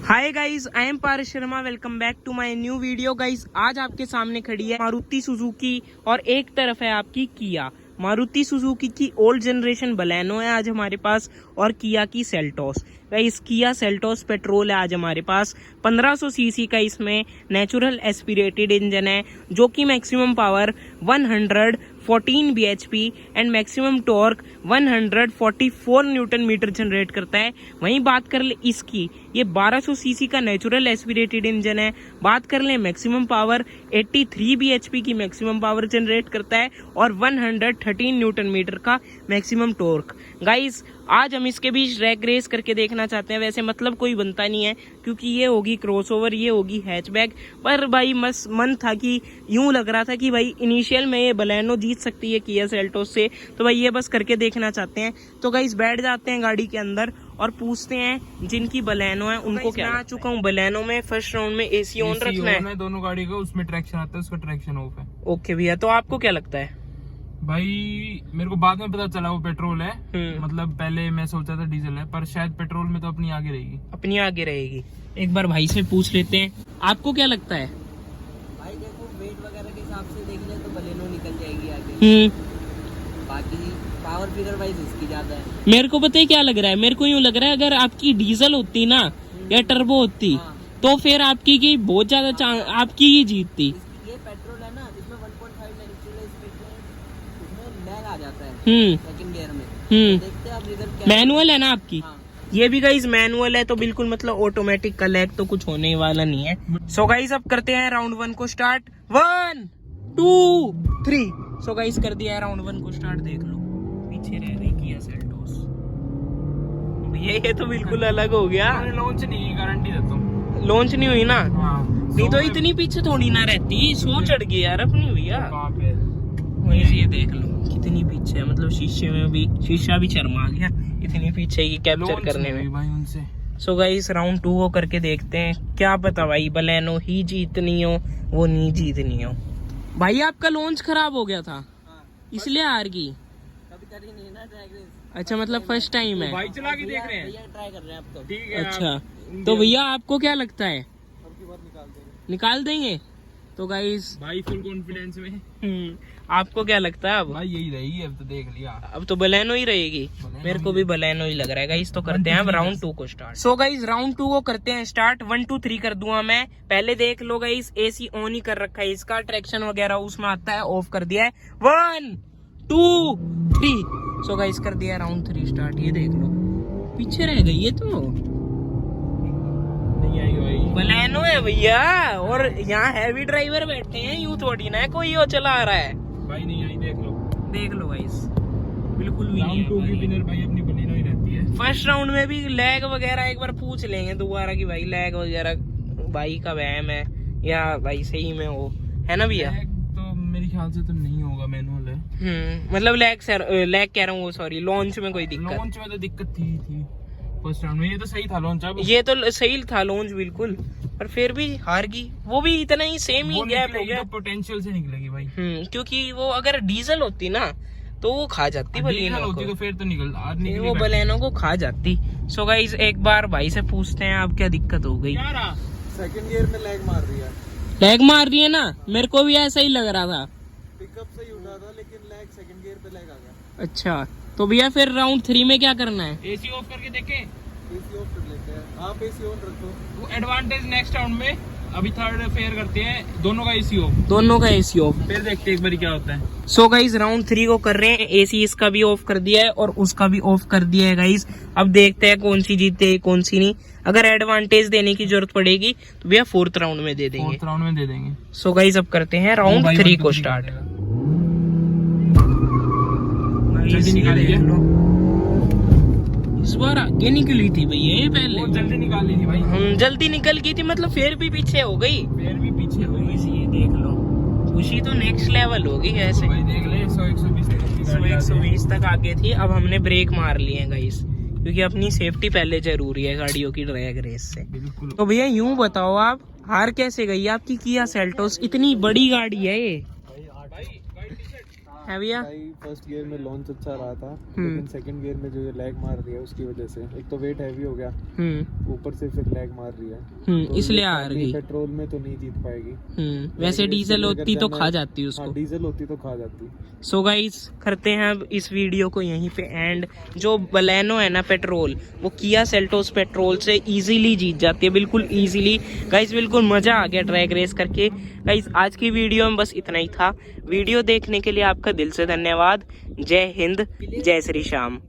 Hi guys, I am Paras Sharma. Welcome back to my new video. Guys, आज आपके सामने खड़ी है मारुति सुजुकी और एक तरफ है आपकी किया। मारुति सुजुकी की ओल्ड जनरेशन बलेनो है आज हमारे पास और किया की Seltos. Guys, Kia Seltos petrol है आज हमारे पास। 1500 सीसी का इसमें नेचुरल एस्पिरेटेड इंजन है जो कि maximum power 114 bhp and maximum torque 144 newton metre generate करता है। वहीं बात कर ले इसकी, ये 1200 सीसी का नेचुरल एस्पिरेटेड इंजन है। बात कर ले मैक्सिमम पावर 83 bhp की मैक्सिमम पावर जनरेट करता है और 113 न्यूटन मीटर का मैक्सिमम टॉर्क। गाइस, आज हम इसके बीच रैग रेस करके देखना चाहते हैं। वैसे मतलब कोई बनता नहीं है क्योंकि ये होगी क्रॉसओवर, ये होगी हैचबैक, पर भाई मन था कि यूं लग रहा था कि भाई इनिशियल में ये बलेनो जीत सकती है किया सेल्टोस से, तो भाई ये बस करके देखना चाहते हैं। तो गाइस, बैठ जाते हैं गाड़ी के अंदर और पूछते हैं जिनकी बलेनो है उनको क्या। आ चुका हूँ बलेनो में। फर्स्ट राउंड में एसी ऑन रखना है दोनों गाड़ी का, उसमें ट्रैक्शन आता है, उसका ट्रैक्शन ऑफ है। ओके भैया, तो आपको क्या लगता है? भाई मेरे को बाद में पता चला वो पेट्रोल है, मतलब पहले मैं सोचा था डीजल है, पर शायद पेट्रोल में तो अपनी आगे रहेगी। अपनी आगे रहेगी। एक बार भाई से पूछ लेते हैं, आपको क्या लगता है? भाई देखो, वेट वगैरह के हिसाब से देख ले तो बलेनो निकल जाएगी आगे। बाकी पावर फिगर वाइज इसकी ज्यादा है। मेरे को पता है क्या लग रहा है, मेरे को यूं लग रहा है अगर आपकी डीजल होती ना या टर्बो होती तो फिर आपकी की बहुत ज्यादा चांस आपकी ही जीतती। ये पेट्रोल है ना, जिसमें 1.5 नेचुरल स्पीड में उसमें लैग आ जाता है सेकंड गियर में। देखते हैं अब इधर क्या मैनुअल है ना आपकी। ये भी गाइस मैनुअल है, तो बिल्कुल मतलब ऑटोमेटिक का लैग तो कुछ होने वाला नहीं है। सो गाइस, अब करते हैं राउंड 1 को स्टार्ट। 1 2 3। सो गाइस, कर दिया है राउंड 1 को स्टार्ट। देख लो पीछे रह रही किया सेल्टोस। ये तो बिल्कुल अलग हो गया। लॉन्च नहीं, गारंटी देता हूँ। लॉन्च नहीं हुई ना? नहीं तो So इतनी पीछे थोड़ी ना रहती। 100 चढ़ गई यार अपनी भैया। वहीं से ये देख लो कितनी पीछे है, मतलब शीशे में भी शीशा भी शर्मा गया इतनी पीछे की कैप्चर करने में भाई उनसे। सो गाइस, राउंड 2 को करके देखते हैं। क्या पता भाई बलेनो ही जीतनी हो, वो नहीं जीतनी हो। भाई आपका लॉन्च खराब हो गया था इसलिए हार गई। कभी करी नहीं ना ड्रैग रेस। अच्छा, मतलब फर्स्ट टाइम है। भाई चला के देख रहे हैं, भैया ट्राई कर रहे हैं अब तो। ठीक है। अच्छा, तो भैया आपको क्या लगता है? अब की बार निकाल देंगे। निकाल देंगे? तो गाइस भाई फुल कॉन्फिडेंस में। आपको क्या लगता है अब? भाई यही रहेगी, अब तो देख लिया। अब तो बलेनो ही रहेगी। मेरे को भी बलेनो ही लग रहा है गाइस। तो करते हैं अब राउंड 2 को स्टार्ट। सो गाइस, राउंड 2 को करते हैं स्टार्ट। 1 2 3 कर दूंगा मैं। पहले देख लो गाइस, एसी ऑन ही कर रखा है इसका, ट्रैक्शन वगैरह उसमें आता है, ऑफ कर दिया है। 1 2 3। सो गाइस, कर दिया राउंड 3 स्टार्ट। ये देख लो पीछे रह गई ये तो। नहीं आई भाई, बलेनो है भैया, और यहाँ हैवी ड्राइवर बैठे हैं, यूं थोड़ी ना है कोई वो चला रहा है। भाई नहीं आई, देख लो गाइस, बिल्कुल भी नहीं राउंड 2 की है। विनर भाई अपनी बलेनो ही रहती है। फर्स्ट राउंड में भी लैग वगैरह एक बार पूछ लेंगे दोबारा कि भाई लैग वगैरह भाई का वहम है या भाई सही में हो, है ना भैया? तो मेरे ख्याल से तो नहीं होगा, मैनुअल है। मतलब लैग कह रहा हूँ, सॉरी, लॉन्च में कोई दिक्कत? लॉन्च में तो दिक्कत थी फर्स्ट राउंड में। ये तो सही था लॉन्च, अब ये तो सही था लॉन्च बिल्कुल, पर फिर भी हार गई। वो भी इतना ही सेम ही गैप हो गया। पोटेंशियल से निकलेगी भाई। क्योंकि वो अगर डीजल होती ना तो वो खा जाती बलेनो को, तो फिर तो निकल वो बलेनो को खा जाती। सो गाइस, एक बार भाई से पूछते हैं आप क्या दिक्कत हो गई। सेकंड गियर में लैग मार रही है। लैग मार रही है ना? मेरे को भी ऐसा ही लग रहा था। पिकअप सही उठा था लेकिन लैग सेकंड गियर पे लैग आ गया। अच्छा, तो भैया फिर राउंड 3 में क्या करना है? एसी ऑफ करके देखें। एसी ऑफ कर लेते हैं। आप एसी ऑन रखो। वो एडवांटेज नेक्स्ट राउंड में। अभी थर्ड फेयर करते हैं, दोनों का एसी ऑफ। दोनों का एसी ऑफ। फिर देखते हैं एक बार क्या होता है। सो गाइस, राउंड 3 को कर रहे हैं। एसी इसका भी ऑफ कर दिया है और उसका भी ऑफ कर दिया है गाइस। अब देखते हैं कौन सी जीते कौन सी नहीं। अगर एडवांटेज देने की जरूरत पड़ेगी तो भैया 4th राउंड में दे देंगे। 4th राउंड में दे देंगे। सो गाइस, अब करते हैं राउंड 3 को स्टार्ट। जल्दी निकालिए। इस बार आगे निकली थी भैया ये पहले। वो जल्दी निकाल ली थी भाई। जल्दी निकल गई थी, मतलब फिर भी पीछे हो गई। फिर भी पीछे हो गई। ये देख लो, खुशी तो नेक्स्ट लेवल होगी ऐसे। भाई देख ले, 100-120 तक आगे थी। अब हमने ब्रेक मार लिए हैं गाइस, क्योंकि अपनी सेफ्टी पहले जरूरी है गाड़ियों की ड्रैग रेस से। बिल्कुल। तो भैया यूं बताओ, आप हार कैसे गई आपकी किया सेल्टोस? इतनी बड़ी गाड़ी है ये। है भैया? भाई फर्स्ट गियर में लॉन्च अच्छा रहा था, लेकिन सेकंड गियर में जो ये लैग मार रही है उसकी वजह से, एक तो वेट हैवी हो गया, ऊपर से फिर लैग मार रही है, तो इसलिए ये आ रही। पेट्रोल में तो नहीं जीत पाएगी। वैसे लेकिन डीजल इसलिए होती तो अगर खा मैं- जाती उसको। हाँ, डीजल होती तो खा जाती। सो गाइस करते हैं अब इस वीडियो को यहीं पे एंड। जो बलेनो है ना पेट्रोल, वो किया सेल्टोस पेट्रोल से इजीली जीत जाती है, बिल्कुल इजीली। गाइस बिल्कुल मजा आ गया ट्रैक रेस करके। गाइस आज की वीडियो में बस इतना ही था। वीडियो देखने के लिए आपका दिल से धन्यवाद। जय हिंद, जय श्री श्याम।